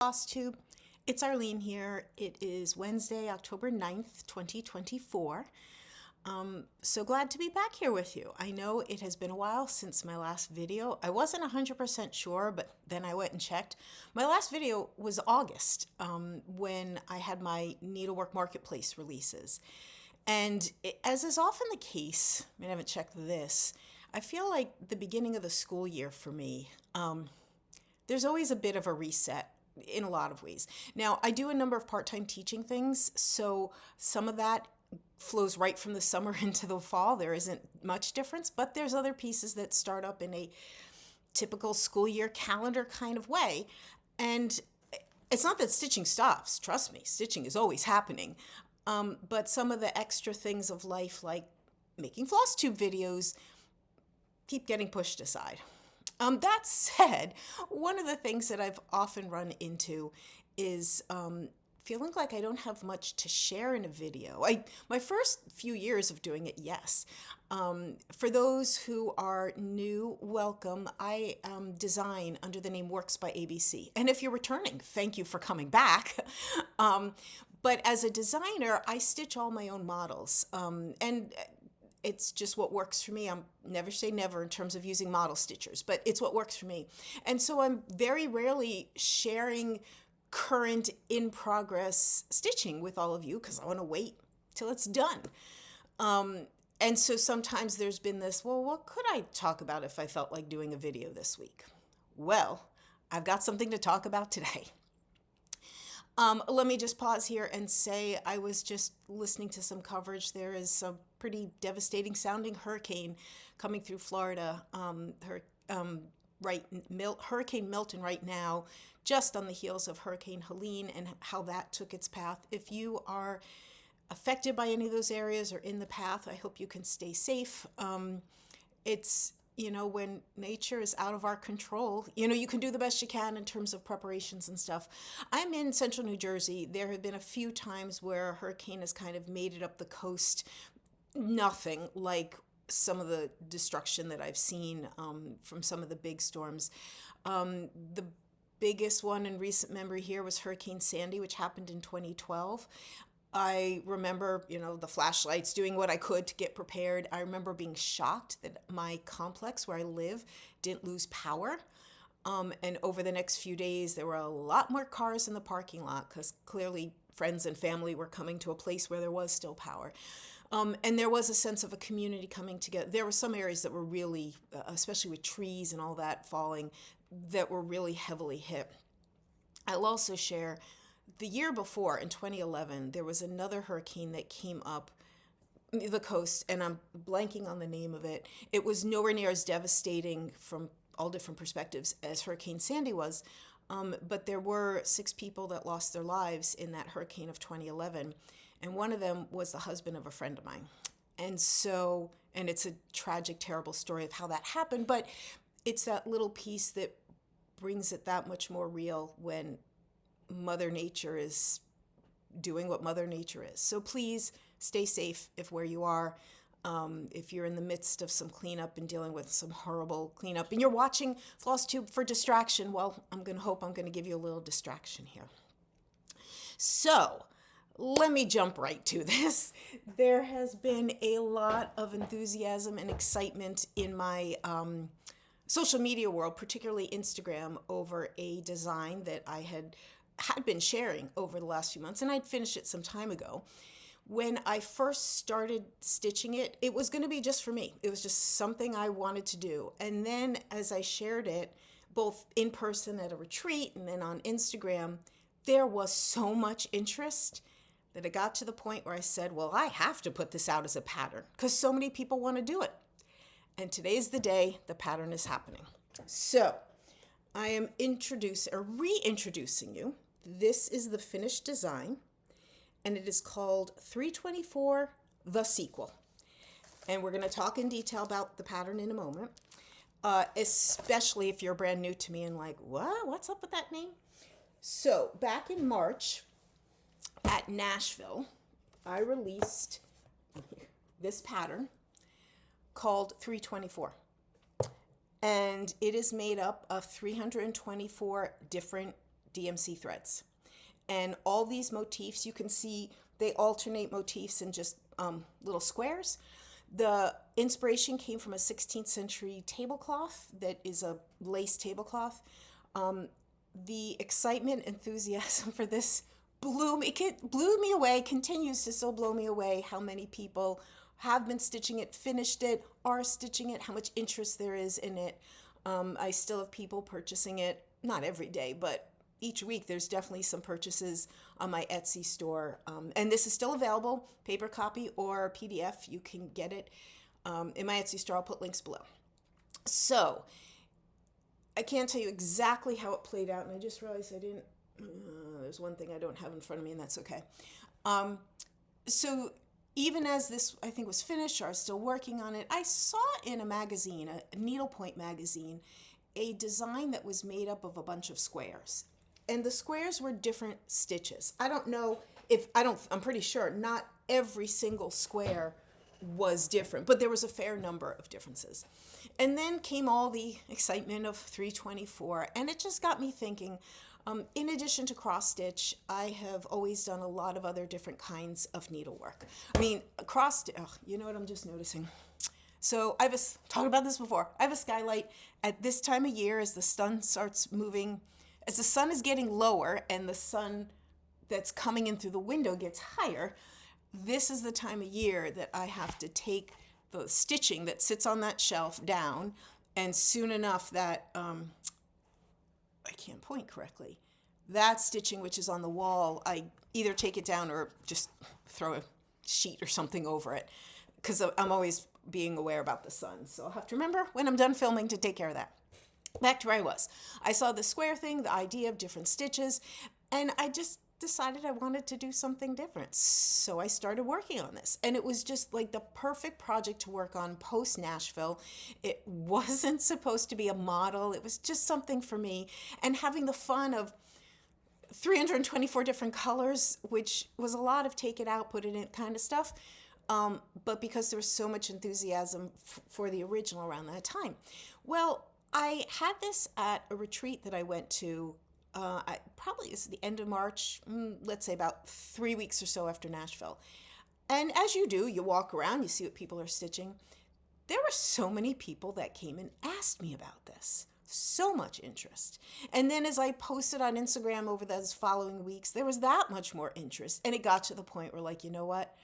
Flosstube. It's Arlene here. It is Wednesday, October 9th, 2024. So glad to be back here with you. I know it has been a while since my last video. I wasn't 100% sure, but then I went and checked. My last video was August, when I had my Needlework Marketplace releases. And as is often the case, I mean, I haven't checked this, I feel like the beginning of the school year for me, there's always a bit of a reset in a lot of ways. Now, I do a number of part-time teaching things, so some of that flows right from the summer into the fall. There isn't much difference, but there's other pieces that start up in a typical school year calendar kind of way. And it's not that stitching stops. Trust me, stitching is always happening. But some of the extra things of life, like making Flosstube videos, keep getting pushed aside. That said, one of the things that I've often run into is feeling like I don't have much to share in a video. My first few years of doing it, yes. For those who are new, welcome. I design under the name Works by ABC. And if you're returning, thank you for coming back. But as a designer, I stitch all my own models. And it's just what works for me. I'm never say never in terms of using model stitchers, but it's what works for me. And so I'm very rarely sharing current in progress stitching with all of you because I want to wait till it's done. And so sometimes there's been this, well, what could I talk about if I felt like doing a video this week? Well, I've got something to talk about today. Let me just pause here and say I was just listening to some coverage. There is some pretty devastating sounding hurricane coming through Florida. Hurricane Milton right now, just on the heels of Hurricane Helene and how that took its path. If you are affected by any of those areas or in the path, I hope you can stay safe. It's when nature is out of our control, you can do the best you can in terms of preparations and stuff. I'm in central New Jersey. There have been a few times where a hurricane has kind of made it up the coast. Nothing like some of the destruction that I've seen from some of the big storms. The biggest one in recent memory here was Hurricane Sandy, which happened in 2012. I remember, the flashlights, doing what I could to get prepared. I remember being shocked that my complex where I live didn't lose power. And over the next few days, there were a lot more cars in the parking lot because clearly friends and family were coming to a place where there was still power. And there was a sense of a community coming together. There were some areas that were really, especially with trees and all that falling, that were really heavily hit. I'll also share the year before, in 2011, there was another hurricane that came up the coast, and I'm blanking on the name of it. It was nowhere near as devastating from all different perspectives as Hurricane Sandy was, but there were 6 people that lost their lives in that hurricane of 2011, and one of them was the husband of a friend of mine. And it's a tragic, terrible story of how that happened, but it's that little piece that brings it that much more real when Mother Nature is doing what Mother Nature is. So please stay safe where you are. If you're in the midst of some cleanup and dealing with some horrible cleanup and you're watching Flosstube for distraction, well, I'm going to give you a little distraction here. So let me jump right to this. There has been a lot of enthusiasm and excitement in my social media world, particularly Instagram, over a design that I had been sharing over the last few months, and I'd finished it some time ago. When I first started stitching it, it was going to be just for me. It was just something I wanted to do. And then as I shared it, both in person at a retreat and then on Instagram, there was so much interest that it got to the point where I said, well, I have to put this out as a pattern because so many people want to do it. And today's the day the pattern is happening. So I am reintroducing you. This is the finished design, and it is called 324, The Sequel. And we're going to talk in detail about the pattern in a moment, especially if you're brand new to me and like, what's up with that name? So back in March at Nashville, I released this pattern called 324. And it is made up of 324 different DMC threads. And all these motifs, you can see they alternate motifs in just little squares. The inspiration came from a 16th century tablecloth that is a lace tablecloth. The excitement, enthusiasm for this blew me away, continues to still blow me away, how many people have been stitching it, finished it, are stitching it, how much interest there is in it. I still have people purchasing it, not every day, but each week there's definitely some purchases on my Etsy store. And this is still available, paper copy or PDF. You can get it in my Etsy store. I'll put links below. So I can't tell you exactly how it played out, and I just realized I didn't, there's one thing I don't have in front of me, and that's okay. So even as this, I think, was finished, or I was still working on it, I saw in a magazine, a needlepoint magazine, a design that was made up of a bunch of squares. And the squares were different stitches. I don't know I'm pretty sure not every single square was different, but there was a fair number of differences. And then came all the excitement of 324, and it just got me thinking, in addition to cross stitch, I have always done a lot of other different kinds of needlework. I mean, you know what I'm just noticing? So I've talked about this before. I have a skylight at this time of year as the sun starts moving, as the sun is getting lower and the sun that's coming in through the window gets higher. This is the time of year that I have to take the stitching that sits on that shelf down, and soon enough that, I can't point correctly, that stitching which is on the wall, I either take it down or just throw a sheet or something over it, because I'm always being aware about the sun. So I'll have to remember when I'm done filming to take care of that. Back to where I was. I saw the square thing, the idea of different stitches, and I just decided I wanted to do something different. So I started working on this, and it was just like the perfect project to work on post Nashville. It wasn't supposed to be a model. It was just something for me, and having the fun of 324 different colors, which was a lot of take it out, put it in kind of stuff. But because there was so much enthusiasm for the original around that time. Well, I had this at a retreat that I went to, probably is the end of March, let's say about 3 weeks or so after Nashville. And as you do, you walk around, you see what people are stitching. There were so many people that came and asked me about this. So much interest. And then as I posted on Instagram over those following weeks, there was that much more interest. And it got to the point where, like, you know what?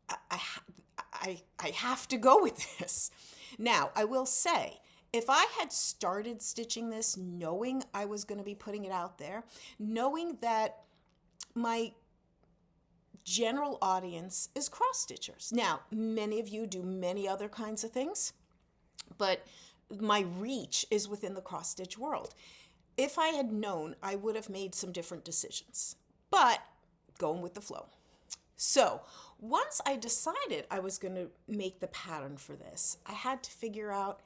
I have to go with this. Now, I will say, if I had started stitching this knowing I was going to be putting it out there, knowing that my general audience is cross stitchers. Now, many of you do many other kinds of things, but my reach is within the cross stitch world. If I had known, I would have made some different decisions, but going with the flow. So once I decided I was going to make the pattern for this, I had to figure out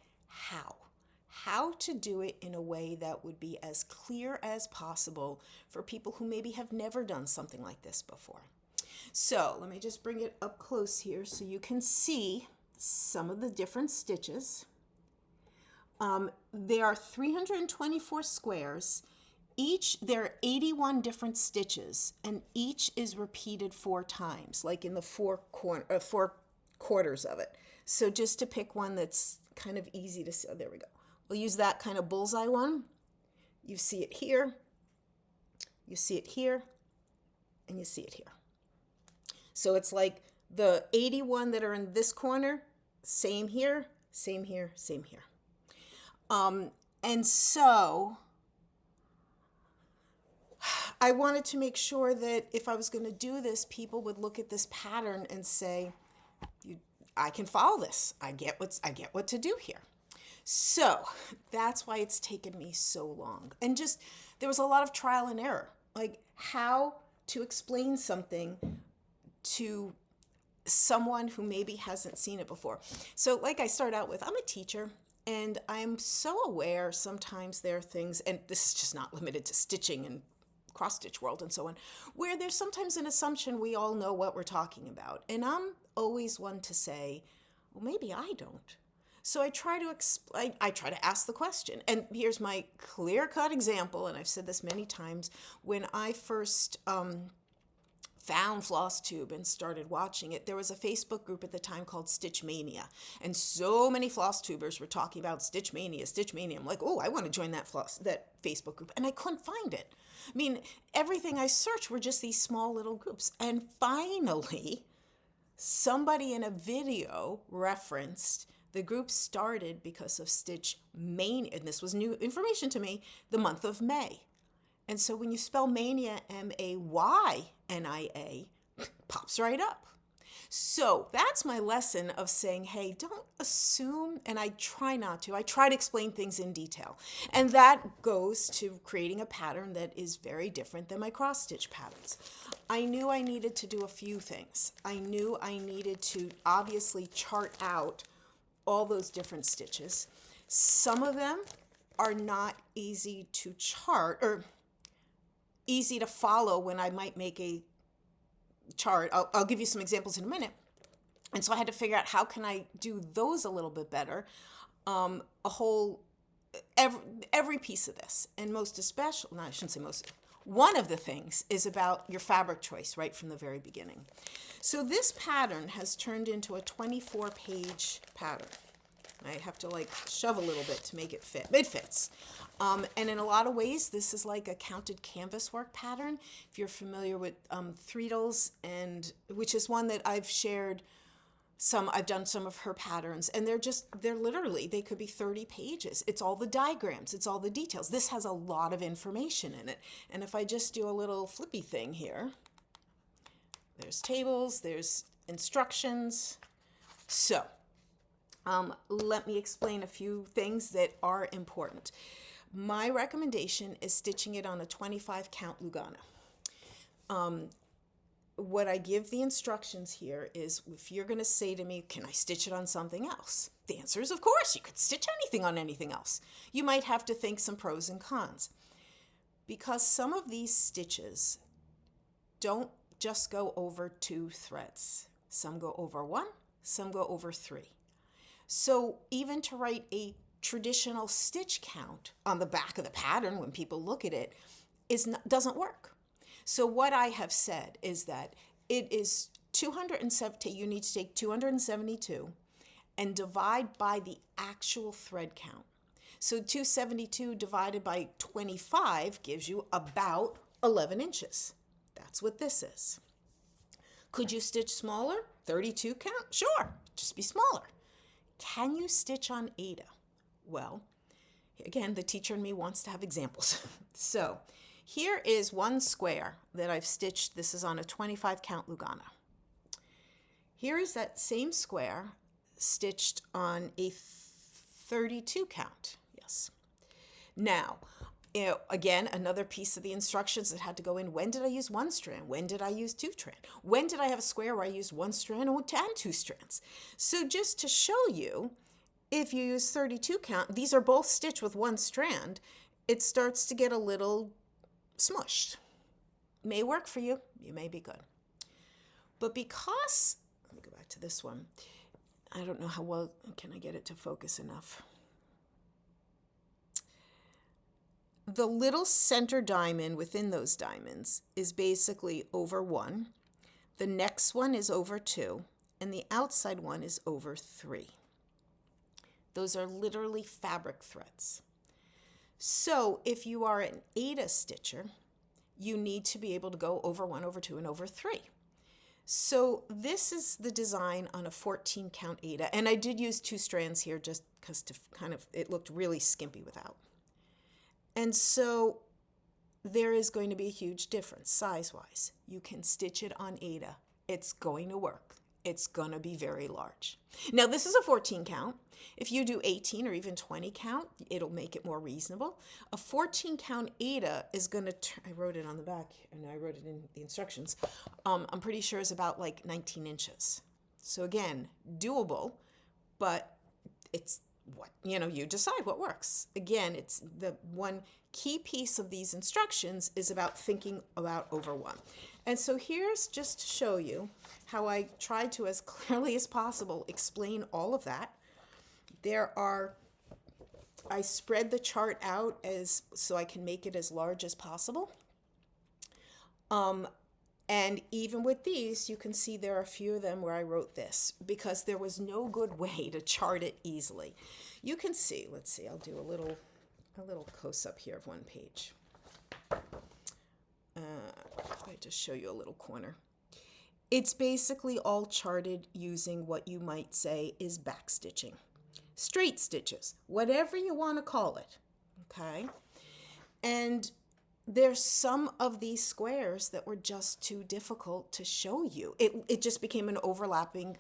how to do it in a way that would be as clear as possible for people who maybe have never done something like this before. So let me just bring it up close here so you can see some of the different stitches. There are 324 squares. There are 81 different stitches, and each is repeated 4 times, like in the four quarters of it. So just to pick one that's kind of easy to see. Oh, there we go. We'll use that kind of bullseye one. You see it here, you see it here, and you see it here. So it's like the 81 that are in this corner, same here, same here, same here. And so I wanted to make sure that if I was going to do this, people would look at this pattern and say, I can follow this. I get what to do here. So that's why it's taken me so long. And just, there was a lot of trial and error, like how to explain something to someone who maybe hasn't seen it before. So like I start out with, I'm a teacher, and I'm so aware sometimes there are things, and this is just not limited to stitching and cross-stitch world and so on, where there's sometimes an assumption we all know what we're talking about. And I'm always one to say, well, maybe I don't. So I try to explain, I try to ask the question. And here's my clear-cut example, and I've said this many times. When I first found Flosstube and started watching it, there was a Facebook group at the time called Stitch Mania. And so many Flosstubers were talking about Stitch Mania, Stitch Mania. I'm like, oh, I want to join that Facebook group. And I couldn't find it. I mean, everything I searched were just these small little groups. And finally, somebody in a video referenced the group started because of Stitch Mania, and this was new information to me, the month of May. And so when you spell mania, Maynia, pops right up. So that's my lesson of saying, hey, don't assume, and I try not to. I try to explain things in detail. And that goes to creating a pattern that is very different than my cross-stitch patterns. I knew I needed to do a few things. I knew I needed to obviously chart out all those different stitches. Some of them are not easy to chart or easy to follow when I might make a chart. I'll give you some examples in a minute. And so I had to figure out how can I do those a little bit better. Every piece of this, and most especially, no, I shouldn't say most, one of the things is about your fabric choice right from the very beginning. So this pattern has turned into a 24-page pattern. I have to like shove a little bit to make it fit. It fits. And in a lot of ways, this is like a counted canvas work pattern. If you're familiar with Threadles, and which is one that I've shared I've done some of her patterns, and they're literally, they could be 30 pages. It's all the diagrams, it's all the details. This has a lot of information in it. And if I just do a little flippy thing here, there's tables, there's instructions. So let me explain a few things that are important. My recommendation is stitching it on a 25 count Lugana. What I give the instructions here is, if you're going to say to me, can I stitch it on something else? The answer is, of course, you could stitch anything on anything else. You might have to think some pros and cons, because some of these stitches don't just go over 2 threads. Some go over 1, some go over 3. So even to write a traditional stitch count on the back of the pattern when people look at it doesn't work. So what I have said is that it is 270, you need to take 272 and divide by the actual thread count. So 272 divided by 25 gives you about 11 inches. That's what this is. Could you stitch smaller? 32 count? Sure, just be smaller. Can you stitch on Aida? Well, again, the teacher in me wants to have examples. So here is one square that I've stitched. This is on a 25 count Lugana. Here is that same square stitched on a 32 count. Yes. Now, again, another piece of the instructions that had to go in. When did I use 1 strand? When did I use 2 strand? When did I have a square where I used 1 strand and 2 strands? So just to show you, if you use 32 count, these are both stitched with 1 strand, it starts to get a little smushed. May work for you. You may be good. But because, let me go back to this one. I don't know how well can I get it to focus enough. The little center diamond within those diamonds is basically over 1. The next one is over 2, and the outside one is over 3. Those are literally fabric threads. So if you are an Aida stitcher, you need to be able to go over 1, over 2, and over 3. So this is the design on a 14 count Aida, and I did use 2 strands here just because it looked really skimpy without. And so there is going to be a huge difference size-wise. You can stitch it on Aida. It's going to work. It's going to be very large. Now, this is a 14 count. If you do 18 or even 20 count, it'll make it more reasonable. A 14 count Aida is going to, I wrote it on the back, and I wrote it in the instructions. I'm pretty sure it's about like 19 inches. So again, doable, but it's what, you decide what works. Again, it's the one key piece of these instructions is about thinking about over 1. And so here's just to show you how I tried to, as clearly as possible, explain all of that. I spread the chart out so I can make it as large as possible. And even with these, you can see there are a few of them where I wrote this because there was no good way to chart it easily. You can see, let's see, I'll do a little close-up here of one page. I just show you a little corner. It's basically all charted using what you might say is backstitching. Straight stitches, whatever you want to call it, okay? And there's some of these squares that were just too difficult to show you. It just became an overlapping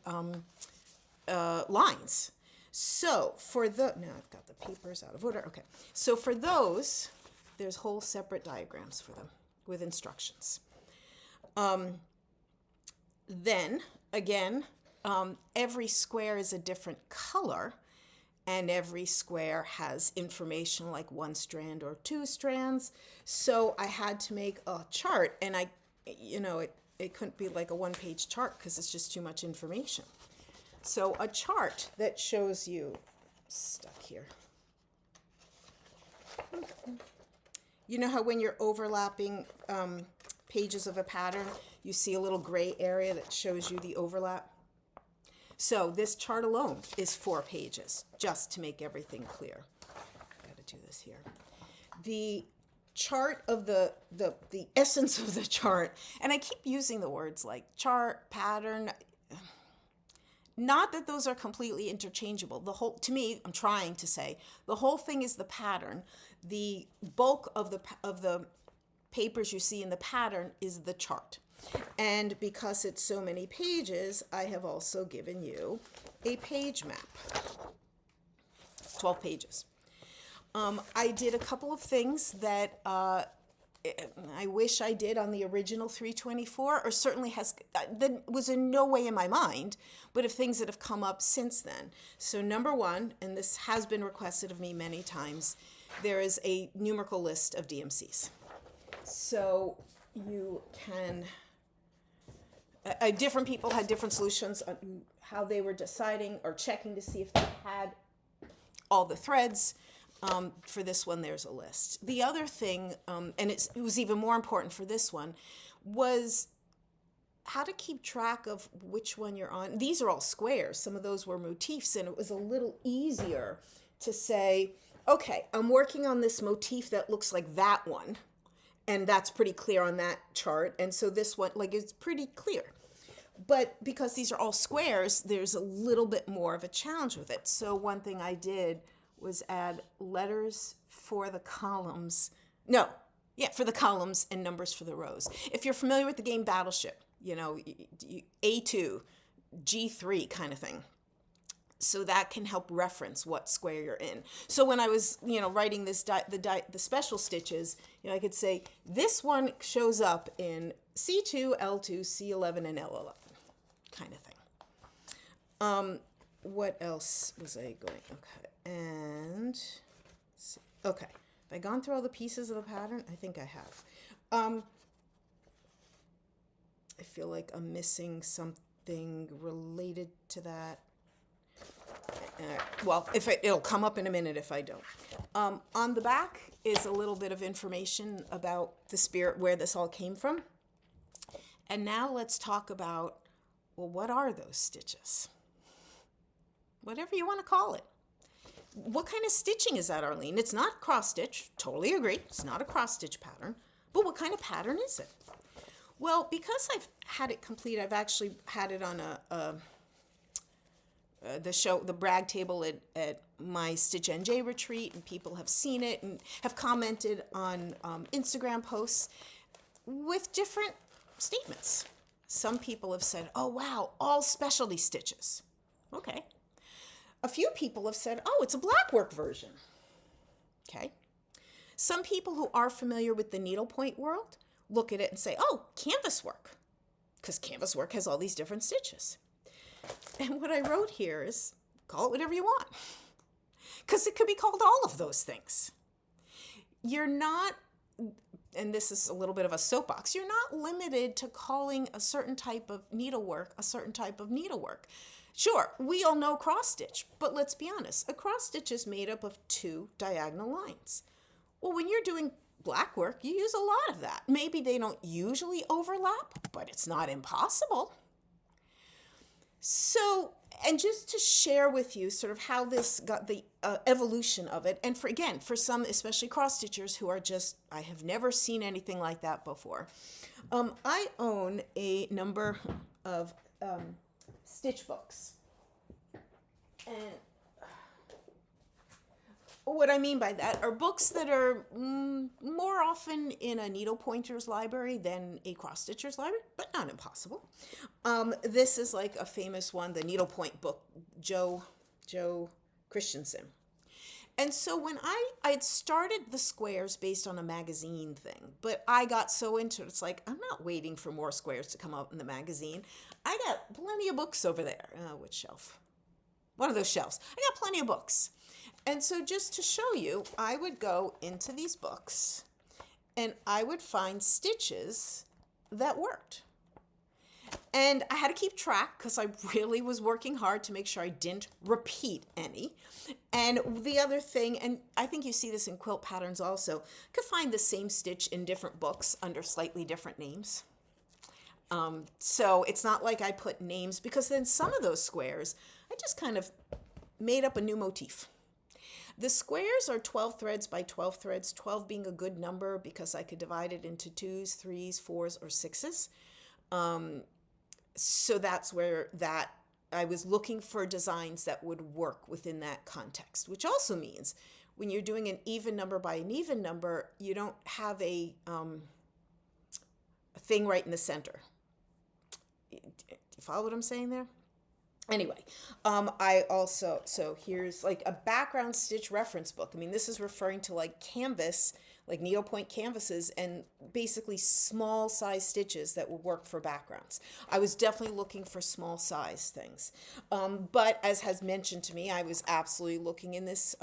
lines. So now I've got the papers out of order. Okay, so for those, there's whole separate diagrams for them with instructions. Then again, every square is a different color. And every square has information like one strand or two strands. So I had to make a chart, and it couldn't be like a one-page chart because it's just too much information. So a chart that shows you, stuck here. You know how when you're overlapping pages of a pattern, you see a little gray area that shows you the overlap? So this chart alone is 4 pages, just to make everything clear. I've got to do this here. The chart of the essence of the chart, and I keep using the words like chart, pattern, not that those are completely interchangeable. To me, I'm trying to say, the whole thing is the pattern. The bulk of the papers you see in the pattern is the chart. And because it's so many pages, I have also given you a page map. 12 pages. I did a couple of things that I wish I did on the original 324, or certainly that was in no way in my mind, but of things that have come up since then. So number one, and this has been requested of me many times, there is a numerical list of DMCs. So you can... different people had different solutions on how they were deciding or checking to see if they had all the threads. For this one, there's a list. The other thing, and it was even more important for this one, was how to keep track of which one you're on. These are all squares. Some of those were motifs, and it was a little easier to say, okay, I'm working on this motif that looks like that one. And that's pretty clear on that chart. And so this one, it's pretty clear. But because these are all squares, there's a little bit more of a challenge with it. So one thing I did was add letters for the columns. For the columns and numbers for the rows. If you're familiar with the game Battleship, A2, G3 kind of thing. So that can help reference what square you're in. So when I was, writing this the special stitches, I could say this one shows up in C2, L2, C11, and L11, kind of thing. What else was I going? Okay, and let's see. Okay, have I gone through all the pieces of the pattern? I think I have. I feel like I'm missing something related to that. It'll come up in a minute if I don't. On the back is a little bit of information about the spirit, where this all came from. And now let's talk about, what are those stitches? Whatever you want to call it. What kind of stitching is that, Arlene? It's not cross-stitch. Totally agree. It's not a cross-stitch pattern. But what kind of pattern is it? Well, because I've had it complete, I've actually had it on the brag table at my Stitch NJ retreat, and people have seen it and have commented on Instagram posts with different statements. Some people have said, oh wow, all specialty stitches. Okay. A few people have said, oh, it's a blackwork version. Okay. Some people who are familiar with the needlepoint world look at it and say, oh, canvas work, because canvas work has all these different stitches. And what I wrote here is, call it whatever you want, because it could be called all of those things. You're not, and this is a little bit of a soapbox, you're not limited to calling a certain type of needlework a certain type of needlework. Sure, we all know cross stitch, but let's be honest, a cross stitch is made up of two diagonal lines. Well, when you're doing black work, you use a lot of that. Maybe they don't usually overlap, but it's not impossible. So, and just to share with you sort of how this got the evolution of it, and for some, especially cross stitchers who are just, I have never seen anything like that before. I own a number of stitch books. And what I mean by that are books that are more often in a needle pointer's library than a cross stitcher's library, but not impossible. This is like a famous one, the needlepoint book, Joe Christensen. And so when I had started the squares based on a magazine thing, but I got so into it, it's like, I'm not waiting for more squares to come out in the magazine. I got plenty of books over there. Which shelf? One of those shelves. I got plenty of books. And so just to show you, I would go into these books and I would find stitches that worked. And I had to keep track because I really was working hard to make sure I didn't repeat any. And the other thing, and I think you see this in quilt patterns also, you could find the same stitch in different books under slightly different names. So it's not like I put names, because then some of those squares, I just kind of made up a new motif. The squares are 12 threads by 12 threads, 12 being a good number because I could divide it into 2s, 3s, 4s, or 6s. So that's where that I was looking for designs that would work within that context, which also means when you're doing an even number by an even number, you don't have a thing right in the center. Do you follow what I'm saying there? Anyway, I also, so here's like a background stitch reference book. I mean, this is referring to like canvas, like needlepoint canvases, and basically small size stitches that will work for backgrounds. I was definitely looking for small size things. But as has mentioned to me, I was absolutely looking in this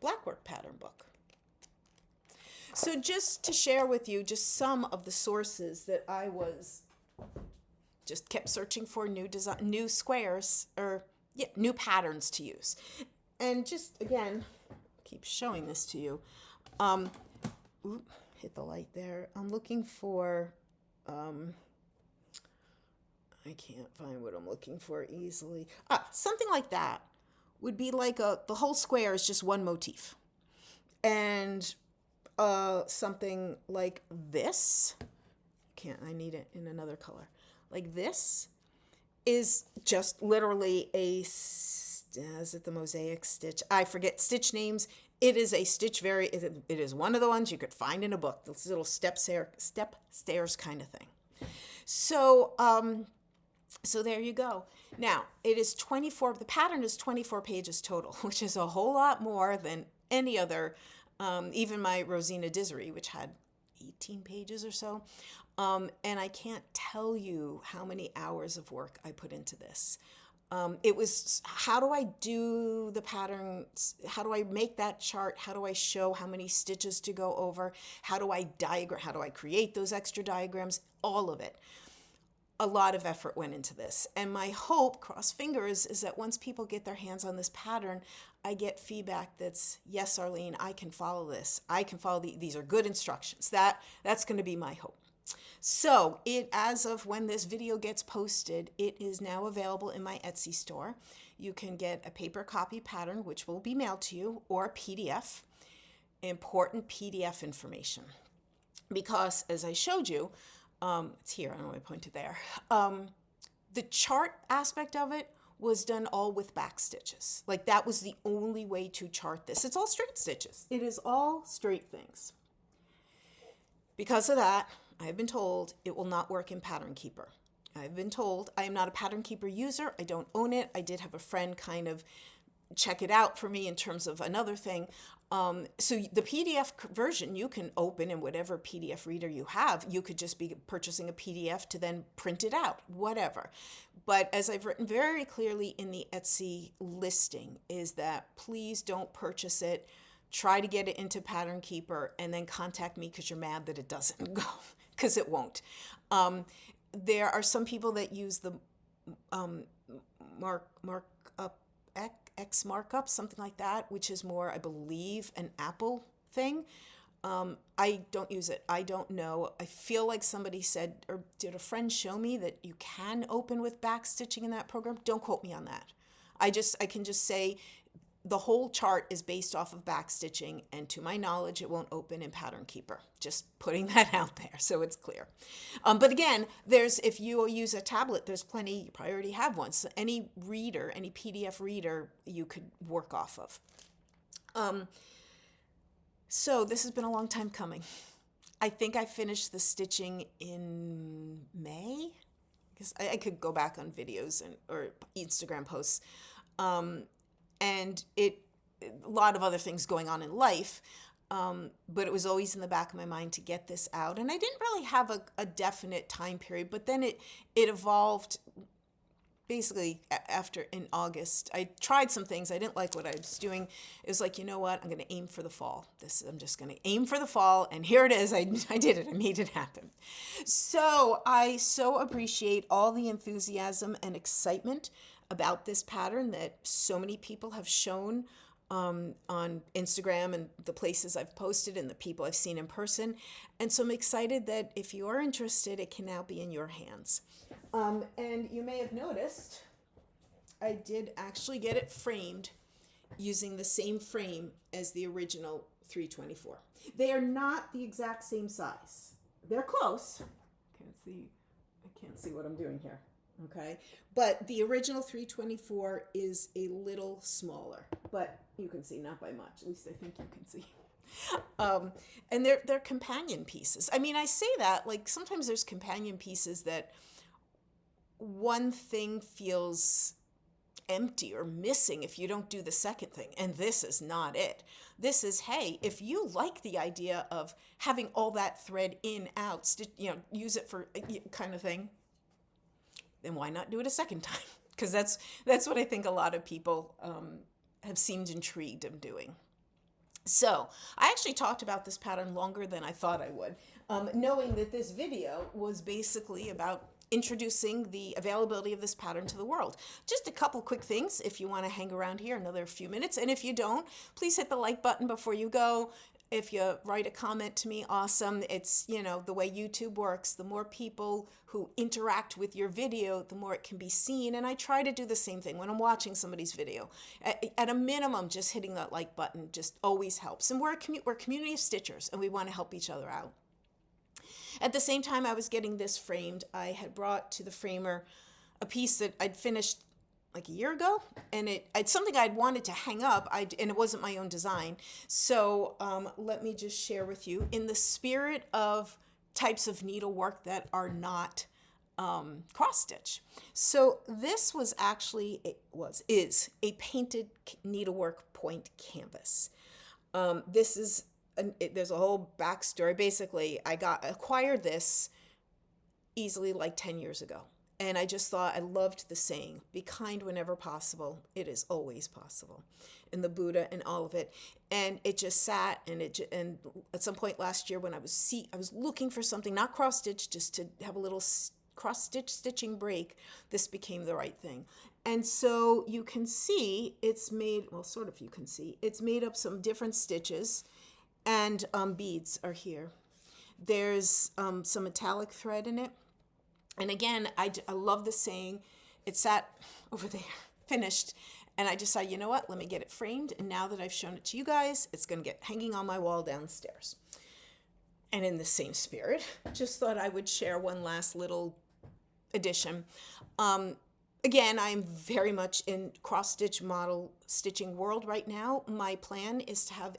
blackwork pattern book. So just to share with you just some of the sources that I was just kept searching for new squares, or new patterns to use. And just again, keep showing this to you. Hit the light there. I'm looking for, I can't find what I'm looking for easily. Something like that would be like the whole square is just one motif. And something like this, I need it in another color. Like this is just literally is it the mosaic stitch? I forget stitch names. It is a stitch it is one of the ones you could find in a book, this little step stairs kind of thing. So, so there you go. Now, it is 24, the pattern is 24 pages total, which is a whole lot more than any other, even my Rosina Dizery, which had 18 pages or so. And I can't tell you how many hours of work I put into this. It was, how do I do the patterns? How do I make that chart? How do I show how many stitches to go over? How do I diagram? How do I create those extra diagrams? All of it. A lot of effort went into this. And my hope, cross fingers, is that once people get their hands on this pattern, I get feedback that's, yes, Arlene, I can follow this. I can follow these are good instructions. That's going to be my hope. So as of when this video gets posted, it is now available in my Etsy store. You can get a paper copy pattern, which will be mailed to you, or a PDF, important PDF information. Because as I showed you, it's here, I don't know why I pointed there. The chart aspect of it was done all with back stitches. Like that was the only way to chart this. It's all straight stitches. It is all straight things. Because of that, I have been told it will not work in Pattern Keeper. I've been told I am not a Pattern Keeper user. I don't own it. I did have a friend kind of check it out for me in terms of another thing. So the PDF version you can open in whatever PDF reader you have. You could just be purchasing a PDF to then print it out, whatever. But as I've written very clearly in the Etsy listing, is that please don't purchase it. Try to get it into Pattern Keeper and then contact me because you're mad that it doesn't go, because it won't. There are some people that use the markup, X markup, something like that, which is more, I believe, an Apple thing. I don't use it. I don't know. I feel like somebody said, or did a friend show me that you can open with backstitching in that program? Don't quote me on that. I can just say the whole chart is based off of backstitching, and to my knowledge, it won't open in Pattern Keeper. Just putting that out there so it's clear. But again, if you use a tablet, there's plenty, you probably already have one. So any reader, any PDF reader, you could work off of. So this has been a long time coming. I think I finished the stitching in May, because I could go back on videos or Instagram posts. And a lot of other things going on in life, but it was always in the back of my mind to get this out. And I didn't really have a definite time period, but then it evolved. Basically, in August, I tried some things. I didn't like what I was doing. It was like, you know what? I'm going to aim for the fall. I'm just going to aim for the fall. And here it is. I did it. I made it happen. So I so appreciate all the enthusiasm and excitement about this pattern that so many people have shown on Instagram and the places I've posted and the people I've seen in person. And so I'm excited that if you are interested, it can now be in your hands. And you may have noticed, I did actually get it framed using the same frame as the original 324. They are not the exact same size. They're close. I can't see what I'm doing here. Okay, but the original 324 is a little smaller, but you can see, not by much. At least I think you can see. And they're companion pieces. I mean, I say that, like, sometimes there's companion pieces that one thing feels empty or missing if you don't do the second thing, and this is not it. This is, hey, if you like the idea of having all that thread in, out, use it for kind of thing, then why not do it a second time? Because that's what I think a lot of people have seemed intrigued in doing. So I actually talked about this pattern longer than I thought I would, knowing that this video was basically about introducing the availability of this pattern to the world. Just a couple quick things if you want to hang around here another few minutes. And if you don't, please hit the like button before you go. If you write a comment to me, awesome. It's, the way YouTube works. The more people who interact with your video, the more it can be seen. And I try to do the same thing when I'm watching somebody's video. At a minimum, just hitting that like button just always helps. And we're a community of stitchers, and we want to help each other out. At the same time I was getting this framed, I had brought to the framer a piece that I'd finished like a year ago, and it's something I'd wanted to hang up, and it wasn't my own design. So let me just share with you, in the spirit of types of needlework that are not cross stitch. So this was actually, is a painted needlework point canvas. This is, there's a whole backstory. Basically, I acquired this easily like 10 years ago. And I just thought, I loved the saying, be kind whenever possible. It is always possible. And the Buddha and all of it. And it just sat, and at some point last year when I was looking for something, not cross stitch, just to have a little cross stitch stitching break, this became the right thing. And so you can see it's made, well, sort of you can see, it's made up some different stitches, and beads are here. There's some metallic thread in it. And again, I love the saying. It sat over there, finished, and I decided, you know what, let me get it framed. And now that I've shown it to you guys, it's going to get hanging on my wall downstairs. And in the same spirit, just thought I would share one last little addition. Again, I'm very much in cross-stitch model stitching world right now. My plan is to have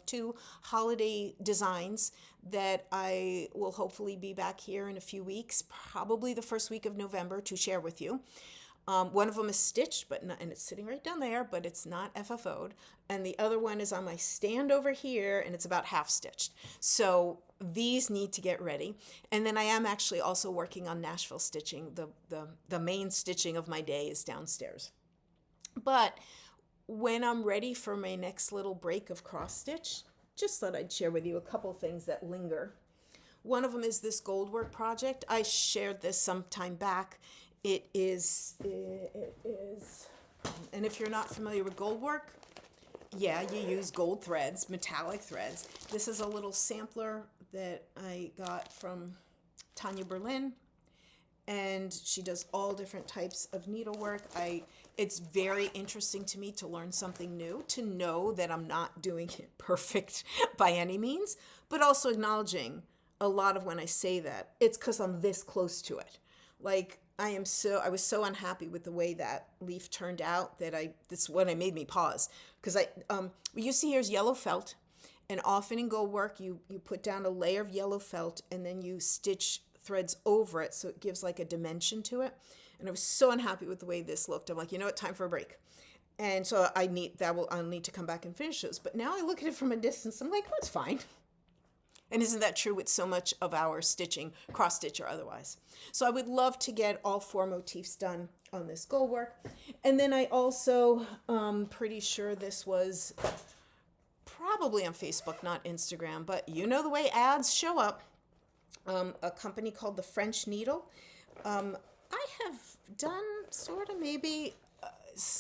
two holiday designs that I will hopefully be back here in a few weeks, probably the first week of November, to share with you. One of them is stitched, and it's sitting right down there, but it's not FFO'd. And the other one is on my stand over here, and it's about half stitched. So these need to get ready. And then I am actually also working on Nashville stitching. The main stitching of my day is downstairs. But when I'm ready for my next little break of cross stitch, just thought I'd share with you a couple things that linger. One of them is this gold work project. I shared this some time back. It is, and if you're not familiar with gold work, yeah, you use gold threads, metallic threads. This is a little sampler that I got from Tanya Berlin, and she does all different types of needlework. It's very interesting to me to learn something new, to know that I'm not doing it perfect by any means, but also acknowledging a lot of when I say that, it's because I'm this close to it. Like, I was so unhappy with the way that leaf turned out that that's what made me pause. Because what you see here is yellow felt, and often in gold work, you put down a layer of yellow felt and then you stitch threads over it so it gives like a dimension to it. And I was so unhappy with the way this looked. I'm like, you know what, time for a break. And so I'll need to come back and finish those. But now I look at it from a distance, I'm like, oh, it's fine. And isn't that true with so much of our stitching, cross stitch or otherwise? So I would love to get all 4 motifs done on this gold work. And then I also, pretty sure this was probably on Facebook, not Instagram, but you know the way ads show up. A company called The French Needle. I have done sort of maybe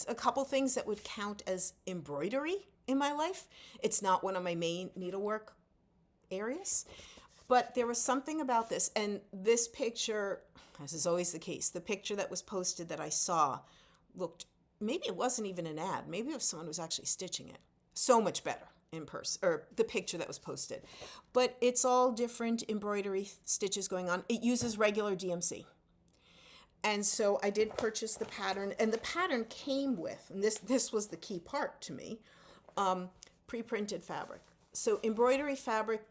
a couple things that would count as embroidery in my life. It's not one of my main needlework areas, but there was something about this, and this picture, as is always the case, the picture that was posted that I saw looked, maybe it wasn't even an ad, maybe it was someone who was actually stitching it, so much better in person, or the picture that was posted. But it's all different embroidery stitches going on. It uses regular DMC. And so I did purchase the pattern, and the pattern came with, and this was the key part to me, pre-printed fabric. So embroidery fabric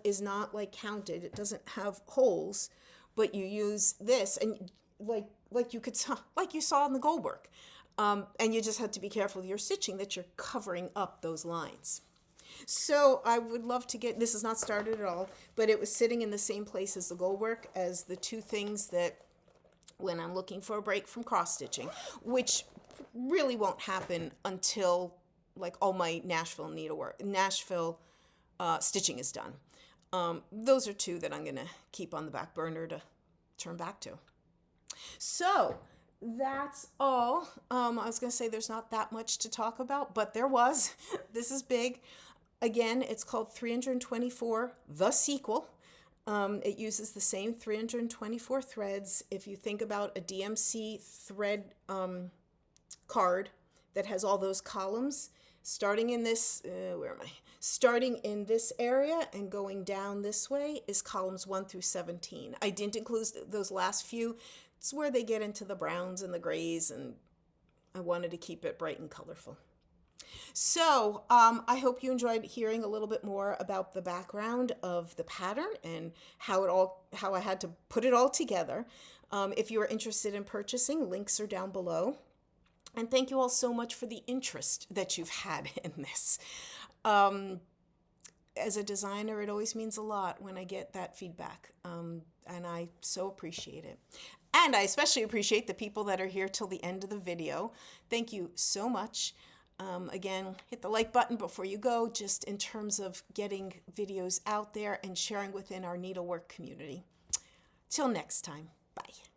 is not like counted. It doesn't have holes, but you use this, and like you saw in the gold work, and you just have to be careful with your stitching that you're covering up those lines. So I would love to get, this is not started at all, but it was sitting in the same place as the gold work, as the 2 things that when I'm looking for a break from cross stitching, which really won't happen until like all my Nashville stitching is done. Those are 2 that I'm going to keep on the back burner to turn back to. So that's all. I was going to say there's not that much to talk about, but there was. This is big. Again, it's called 324, the sequel. It uses the same 324 threads. If you think about a DMC thread card that has all those columns, starting in this, Starting in this area and going down this way is columns 1 through 17. I didn't include those last few. It's where they get into the browns and the grays, and I wanted to keep it bright and colorful. So I hope you enjoyed hearing a little bit more about the background of the pattern and how I had to put it all together. If you are interested in purchasing, links are down below. And thank you all so much for the interest that you've had in this. As a designer, it always means a lot when I get that feedback, and I so appreciate it. And I especially appreciate the people that are here till the end of the video. Thank you so much. Again, hit the like button before you go, just in terms of getting videos out there and sharing within our needlework community. Till next time, bye.